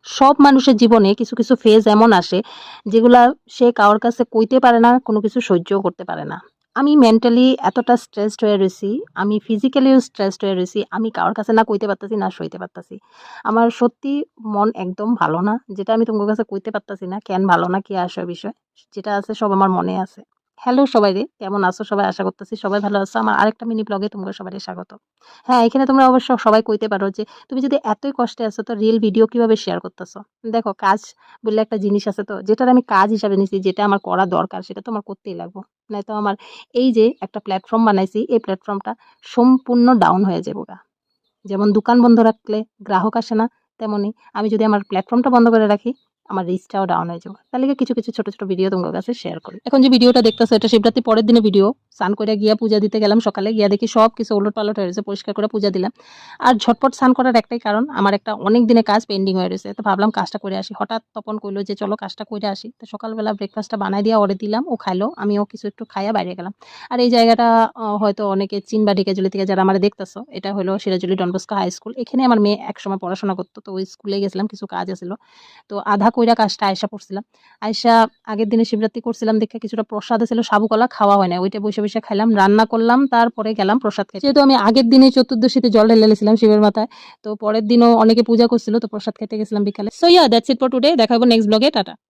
সব মানুষের জীবনে কিছু, কিছু ফেজ এমন আসে যেগুলা সে কারোর কাছে কইতে পারে না, কোনো কিছু সহ্যও করতে পারে না। আমি মেন্টালি এতটা স্ট্রেসড হয়ে রইছি, আমি ফিজিক্যালিও স্ট্রেসড হয়ে রইছি। আমি কারোর কাছে না কইতে পারতাছি, না সইতে পারতাছি। আমার সত্যি মন একদম ভালো না। যেটা আমি তোমাদের কাছে কইতে পারতাছি না। কেন ভালো না, কি আসে বিষয়। যেটা আছে সব আমার মনে আছে। হ্যালো সবাইরে, কেমন আছো সবাই? আশা করতেছি সবাই ভালো আছো। আমার আরেকটা মিনি ব্লগে তোমাদের সবাইকে স্বাগত। হ্যাঁ, এখানে তোমরা অবশ্য সবাই কইতে পারো যে তুমি যদি এতই কষ্টে আছো তো রিল ভিডিও কিভাবে শেয়ার করতেছো? দেখো কাজ বলে একটা জিনিস আছে তো যেটার আমি কাজ হিসাবে নিছি, যেটা আমার করা দরকার সেটা তো আমার করতেই লাগবে। নয়তো আমার এই যে একটা প্ল্যাটফর্ম বানাইছি এই প্ল্যাটফর্মটা সম্পূর্ণ ডাউন হয়ে যাবেগা। যেমন দোকান বন্ধ রাখলে গ্রাহক আসে না, তেমনি আমি যদি আমার প্ল্যাটফর্মটা বন্ধ করে রাখি আমার রিচটাও ডাউন হয়ে যাবে। তাহলে কিছু, কিছু ছোট, ছোট ভিডিও তোমাদের কাছে শেয়ার করি। এখন যে ভিডিওটা দেখতেছো এটা শিবরাত্রির পরের দিনের ভিডিও। স্নান কইরা গিয়া পূজা দিতে গেলাম সকালে। গিয়া দেখি সবকিছু ওলটপালট হয়ে রয়েছে। পরিষ্কার করে পূজা দিলাম। আর ঝটপট স্নান করার একটাই কারণ আমার একটা অনেক দিনের কাজ পেন্ডিং হয়ে রয়েছে। তো ভাবলাম কাজটা করে আসি। হঠাৎ তপন কইলো যে চলো কাজটা কইরা আসি। তো সকালবেলা ব্রেকফাস্টটা বানায় দিয়া ওরে দিলাম। ও খাইলো। আমিও কিছু একটু খাইয়া বাইরে গেলাম। আর এই জায়গাটা হয়তো অনেকে চিনবা ঢেকিয়াজুলি থেকে যারা আমারে দেখতেছো। এটা হলো সিরাজুলি ডন বস্কো হাই স্কুল। এখানে আমার মেয়ে একসময় পড়াশোনা করতো। তো ওই স্কুলে গেছিলাম, কিছু কাজ আছিল। তো আধা কইরা কাজটা আইসা পড়ছিলাম। আইসা আগের দিনে শিবরাত্রি করছিলাম দেখে কিছুটা প্রসাদ ছিল, সাবুকলা খাওয়া হয় নাই। ওইটা বইসা, বইসা খাইলাম। রান্না করলাম, তারপরে গেলাম প্রসাদ খাইতে। যেহেতু আমি আগের দিনে চতুর্দশীতে জল ঢেলেছিলাম শিবের মাথায়। তো পরের দিনও অনেকে পূজা করছিল। তো প্রসাদ খেতে গেছিলাম বিকালে। So yeah that's it for today. দেখা হবে নেক্সট ব্লগে। টাটা।